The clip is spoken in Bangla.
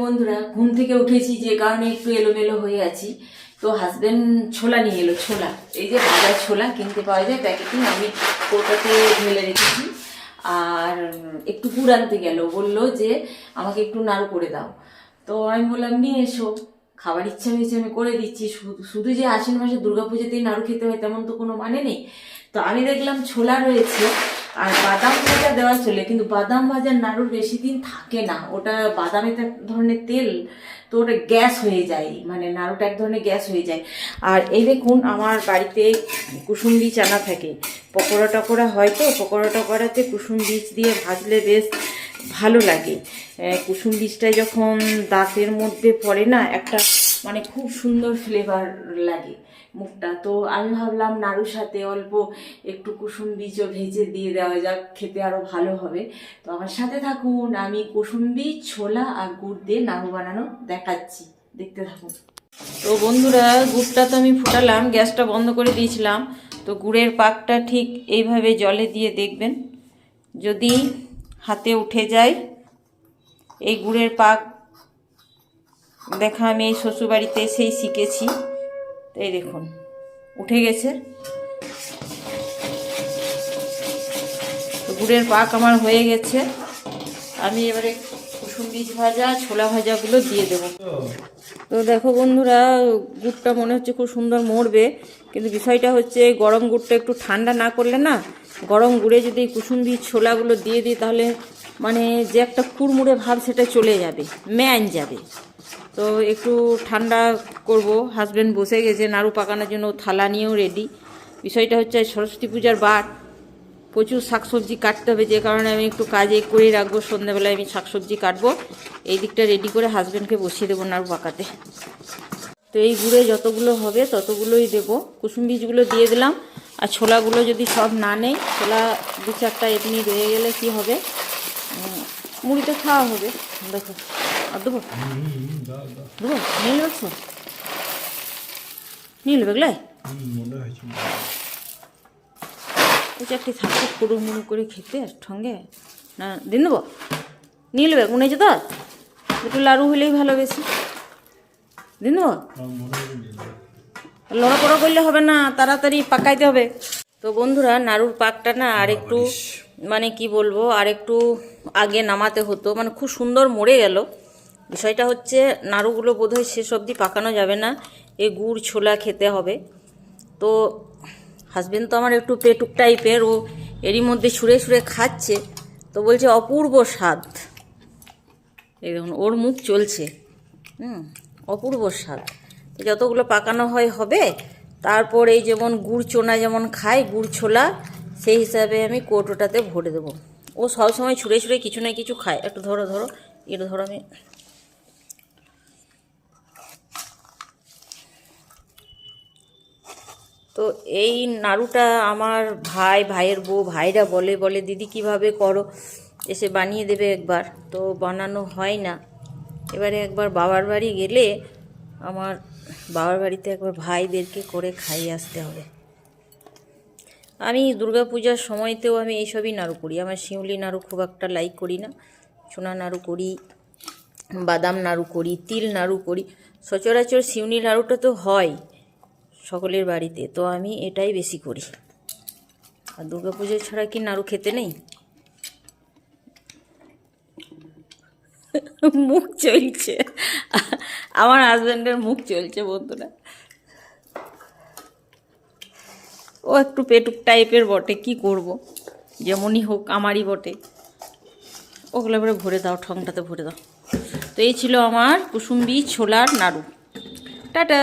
বন্ধুরা, ঘুম থেকে উঠেছি যে কারণে একটু এলোমেলো হয়ে আছি। তো হাজবেন্ড ছোলা নিয়ে এলো। ছোলা, এই যে ভাজা ছোলা কিনতে পাওয়া যায় প্যাকেটিং, আমি কৌটাতে ঢেলে রেখেছি। আর একটু গুড় আনতে গেল, বললো যে আমাকে একটু নাড়ু করে দাও। তো আমি বললাম নিয়ে এসো, খাবার ইচ্ছা হয়েছে আমি করে দিচ্ছি। শুধু যে আশ্বিন মাসে দুর্গাপুজোতেই নাড়ু খেতে হয় তেমন তো কোনো মানে নেই। তো আমি দেখলাম ছোলা রয়েছে আর বাদাম ভাজা দেওয়া চলে, কিন্তু বাদাম ভাজার নাড়ুর বেশি দিন থাকে না, ওটা বাদামে এক ধরনের তেল, তো ওটা গ্যাস হয়ে যায়, মানে নাড়ুটা এক ধরনের গ্যাস হয়ে যায়। আর এই দেখুন আমার বাড়িতে কুসুম বীজ আনা থাকে, পকোড়া টকোড়া হয়, তো পকোড়া টকোড়াতে কুসুম বীজ দিয়ে ভাজলে বেশ ভালো লাগে। কুসুম বীজটা যখন দাঁতের মধ্যে পড়ে না, একটা মানে খুব সুন্দর ফ্লেভার লাগে মুখটা। তো আমি ভাবলাম নাড়ুর সাথে অল্প একটু কুসুম বীজও ভেজে দিয়ে দেওয়া যাক, খেতে আরও ভালো হবে। তো আমার সাথে থাকুন, আমি কুসুম বীজ, ছোলা আর গুড় দিয়ে নাড়ু বানানো দেখাচ্ছি, দেখতে থাকুন। তো বন্ধুরা, গুড়টা তো আমি ফুটালাম, গ্যাসটা বন্ধ করে দিয়েছিলাম। তো গুড়ের পাকটা ঠিক এইভাবে জলে দিয়ে দেখবেন, যদি হাতে উঠে যায়, এই গুড়ের পাক দেখা আমি এই শ্বশুরবাড়িতে এসেই শিখেছি। এই দেখুন উঠে গেছে। তো গুড়ের পাক আমার হয়ে গেছে, আমি এবারে কুসুম বীজ ভাজা, ছোলা ভাজাগুলো দিয়ে দেবো। তো দেখো বন্ধুরা, গুড়টা মনে হচ্ছে খুব সুন্দর মরবে, কিন্তু বিষয়টা হচ্ছে গরম গুড়টা একটু ঠান্ডা না করলে না, গরম গুড়ে যদি কুসুম বীজ ছোলাগুলো দিয়ে দিই তাহলে মানে যে একটা কুড়মুড়ে ভাব সেটা চলে যাবে, ম্যান যাবে। তো একটু ঠান্ডা করব। হাজব্যান্ড বসে গেছে নাড়ু পাকানোর জন্য, থালা নিয়েও রেডি। বিষয়টা হচ্ছে সরস্বতী পূজার বার, প্রচুর শাকসবজি কাটতে হবে, যে কারণে আমি একটু কাজে করেই রাখবো। সন্ধ্যাবেলায় আমি শাকসবজি কাটবো, এই দিকটা রেডি করে হাজব্যান্ডকে বসিয়ে দেবো নাড়ু পাকাতে। তো এই গুঁড়ে যতগুলো হবে ততগুলোই দেবো। কুসুম বীজগুলো দিয়ে দিলাম, আর ছোলাগুলো যদি সব না নেই, ছোলা দু চারটা এমনি রয়ে গেলে কি হবে, মুড়িতে খাওয়া হবে। দেখো, আর দেবো দেবো, নিয়ে নেবে, নিয়ে নেবে গেলে ওই চারটি থাকতে পুরো মুড়ো করে খেতে সঙ্গে না, দিন দেবো, নিয়ে নেবে মনে হয়েছে তো, একটু লাড়ু হলেই ভালো, বেশি দিন দেবো। লড়াপড়া করলে হবে না, তাড়াতাড়ি পাকাইতে হবে। তো বন্ধুরা, নাড়ুর পাকটা না আর একটু মানে কি বলবো, আর একটু আগে নামাতে হতো, মানে খুব সুন্দর মরে গেল। বিষয়টা হচ্ছে নাড়ুগুলো বোধহয় শেষ অবধি পাকানো যাবে না, এই গুড় ছোলা খেতে হবে। তো হাজবেন্ড তো আমার একটু পেটুক টাইপের, ও এরই মধ্যে ছুঁড়ে ছুঁড়ে খাচ্ছে, তো বলছে অপূর্ব স্বাদ। এই দেখুন ওর মুখ চলছে, অপূর্ব স্বাদ। যতগুলো পাকানো হয় হবে, তারপর এই যেমন গুড় চোনা যেমন খায়, গুড় ছোলা, সেই হিসাবে আমি কৌটোটাতে ভরে দেবো। ও সবসময় ছুঁড়ে ছুঁড়ে কিছু না কিছু খায়। একটু ধরো ধরো, এটা ধরো, আমি তো এই নাড়ুটা আমার ভাইয়ের বউ, ভাইরা বলে বলে দিদি কিভাবে করো, এসে বানিয়ে দেবে একবার, তো বানানো হয় না। এবারে একবার বাবার বাড়ি গেলে, আমার বাবার বাড়িতে একবার ভাইদেরকে করে খাইয়ে আসতে হবে। আমি দুর্গাপূজার সময়তেও আমি এইসবই নাড়ু করি। আমার শিউলি নাড়ু খুব একটা লাইক করি না, সোনা নাড়ু করি, বাদাম নাড়ু করি, তিল নাড়ু করি। সচরাচর শিউলি নাড়ুটা তো হয় সকলের বাড়িতে, তো আমি এটাই বেশি করি। আর দুর্গাপুজো ছাড়া কি নাড়ু খেতে নেই? মুখ চলছে, আমার হাজব্যান্ডের মুখ চলছে বন্ধুরা। ও একটু পেটুক টাইপের বটে, কি করব, যেমনই হোক আমারই বটে। ওগুলো এবারে ভরে দাও, ঠংটাতে ভরে দাও। তো এই ছিল আমার কুসুম বীজ ছোলার নাড়ু। টাটা।